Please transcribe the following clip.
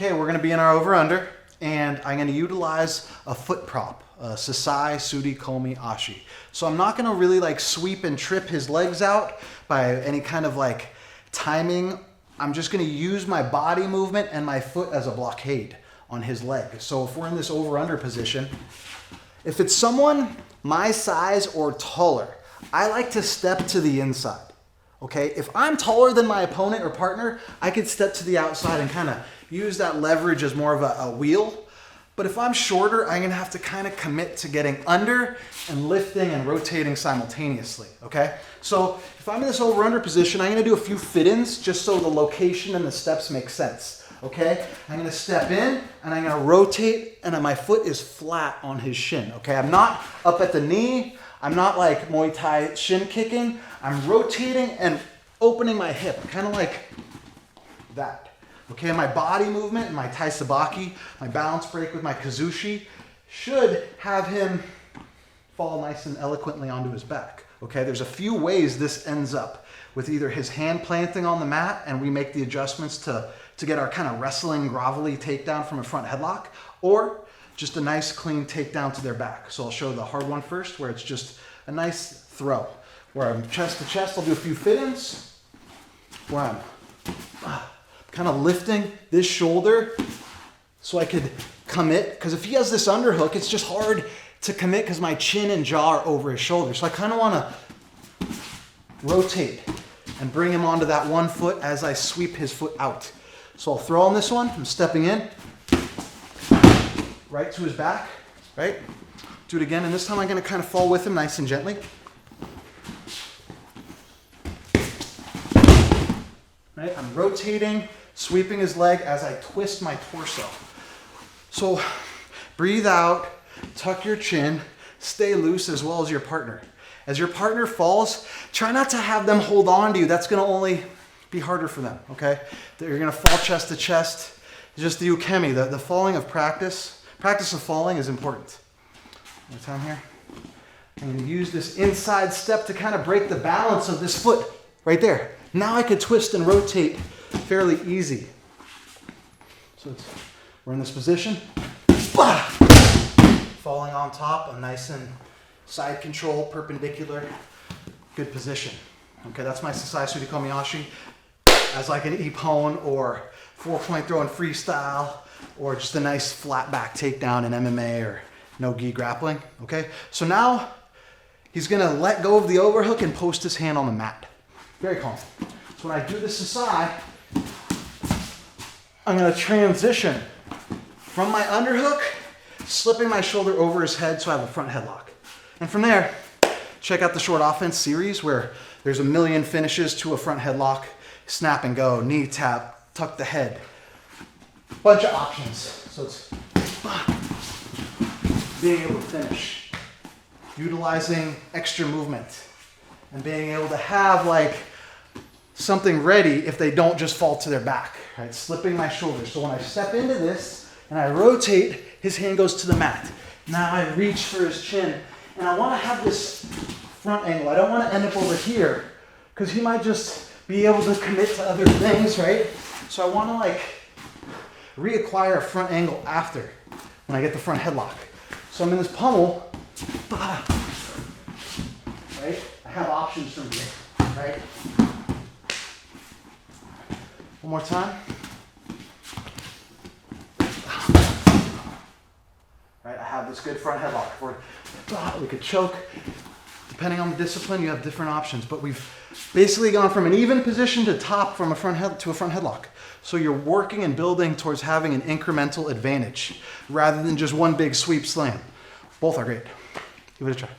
Okay, we're gonna be in our over-under, and I'm gonna utilize a foot prop, a Sasai Sudi Komi Ashi. So I'm not gonna really like sweep and trip his legs out by any kind of like timing. I'm just gonna use my body movement and my foot as a blockade on his leg. So if we're in this over-under position, if it's someone my size or taller, I like to step to the inside. Okay, if I'm taller than my opponent or partner, I could step to the outside and kind of use that leverage as more of a wheel. But if I'm shorter, I'm gonna have to kind of commit to getting under and lifting and rotating simultaneously, okay? So if I'm in this over-under position, I'm gonna do a few fit-ins just so the location and the steps make sense, okay? I'm gonna step in and I'm gonna rotate and my foot is flat on his shin, okay? I'm not up at the knee. I'm not like Muay Thai shin kicking. I'm rotating and opening my hip, kind of like that. Okay, my body movement and my Tai Sabaki, my balance break with my Kazushi should have him fall nice and eloquently onto his back. Okay, there's a few ways this ends up with either his hand planting on the mat and we make the adjustments to get our kind of wrestling grovelly takedown from a front headlock, or just a nice clean takedown to their back. So I'll show the hard one first, where it's just a nice throw. Where I'm chest to chest, I'll do a few fit-ins. Where I'm kind of lifting this shoulder so I could commit. Because if he has this underhook, it's just hard to commit because my chin and jaw are over his shoulder. So I kind of want to rotate and bring him onto that one foot as I sweep his foot out. So I'll throw on this one. I'm stepping in. Right to his back, right? Do it again, and this time I'm gonna kind of fall with him nice and gently. Right, I'm rotating, sweeping his leg as I twist my torso. So breathe out, tuck your chin, stay loose as well as your partner. As your partner falls, try not to have them hold on to you. That's gonna only be harder for them, okay? You're gonna fall chest to chest. It's just the ukemi, the falling of practice. Practice of falling is important. One more time here. I'm gonna use this inside step to kind of break the balance of this foot right there. Now I could twist and rotate fairly easy. So we're in this position. Falling on top, I'm nice and side control, perpendicular, good position. Okay, that's my Sasai Sudi Komiyashi as like an ippon or 4-point throw in freestyle, or just a nice flat back takedown in MMA or no-gi grappling, okay? So now he's gonna let go of the overhook and post his hand on the mat. Very calm. So when I do the Sasai, I'm gonna transition from my underhook, slipping my shoulder over his head so I have a front headlock. And from there, check out the short offense series where there's a million finishes to a front headlock, snap and go, knee tap, tuck the head. Bunch of options. So it's being able to finish, utilizing extra movement, and being able to have like something ready if they don't just fall to their back, right? Slipping my shoulder. So when I step into this and I rotate, his hand goes to the mat. Now I reach for his chin, and I want to have this front angle. I don't want to end up over here because he might just be able to commit to other things, right? So I want to like reacquire a front angle after when I get the front headlock. So I'm in this pummel, right? I have options from here, right? One more time. Right, I have this good front headlock. We could choke. Depending on the discipline, you have different options, but we've basically gone from an even position to top from a front headlock. So you're working and building towards having an incremental advantage rather than just one big sweep slam. Both are great. Give it a try.